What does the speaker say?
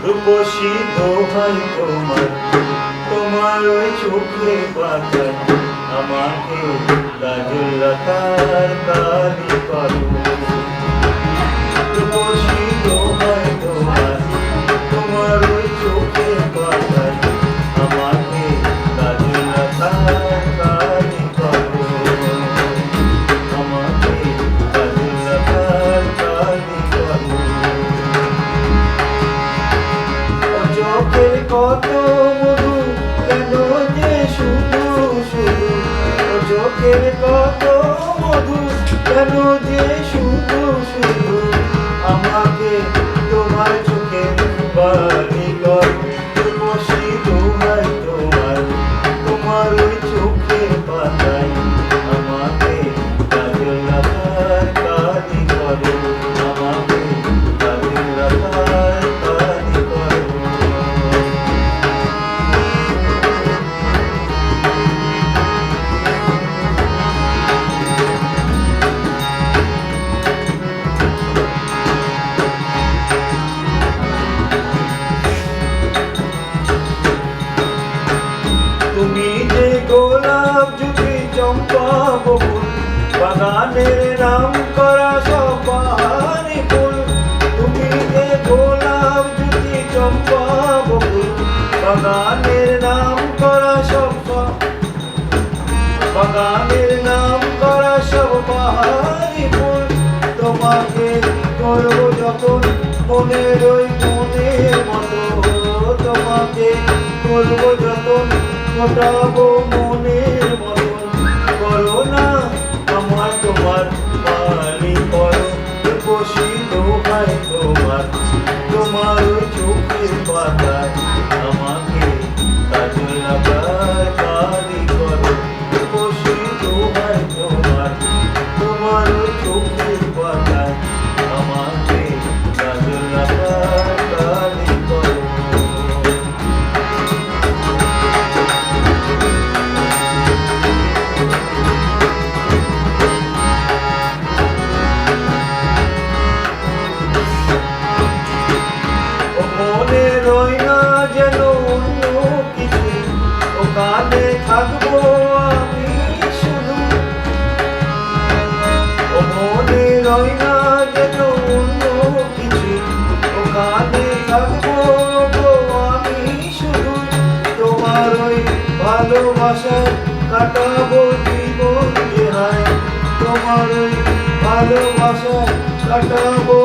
রূপসী দোহাই তোমার, তোমার ওই চোখের পাতায় আমাকে কাজল লতার কালি করো। রূপসী দোহাই তোমার, তোমার ওই চোখের পাতায় আমাকে কাজল লতার কালি করো। আমাকে কাজল লতার কালি করো। চোখের কত মধু কেন যে শুধু শুধু, চোখের কত মধু কেন যে শুধু শুধু, আমাকে তোমার চোখের বালি করো। রূপসী দোহাই তোমার, তোমার ওই চোখের পাতায় আমাকে কাজল লতার কালি করো। আমাকে কাজল লতার কালি করো। তুমি যে গোলাপ জুটি চম্পা বকুল, বাগানের নাম করা সবারই ফুল। তুমি যে গোলাপ জুটি চম্পা বকুল, বাগানের নাম করা বাগানের নাম করা সবারই ফুল। তোমাকে করবো যতন মনের ওই মনের মতো, তোমাকে করবো যতন ফোটাবো মনের মতন। করো না আমার তোমার মালি করো। রূপসী দোহাই তোমার, তোমার ওই চোখের পাতায় আমাকে কাজল লতার কালি করো। রূপসী দোহাই তোমার, তোমার ওই চোখের পাতায় আমাকে কাজল লতার কালি করো। মনে রই না যেন অন্য কিছু, ওখানে থাকবো আমি শুধু। মনে রই না যেন অন্য কিছু, ওখানে থাকবো গো আমি শুধু। তোমার ওই ভালোবাসায় কাটাবো জীবন যে হায়, তোমার ওই ভালোবাসায় কাটাবো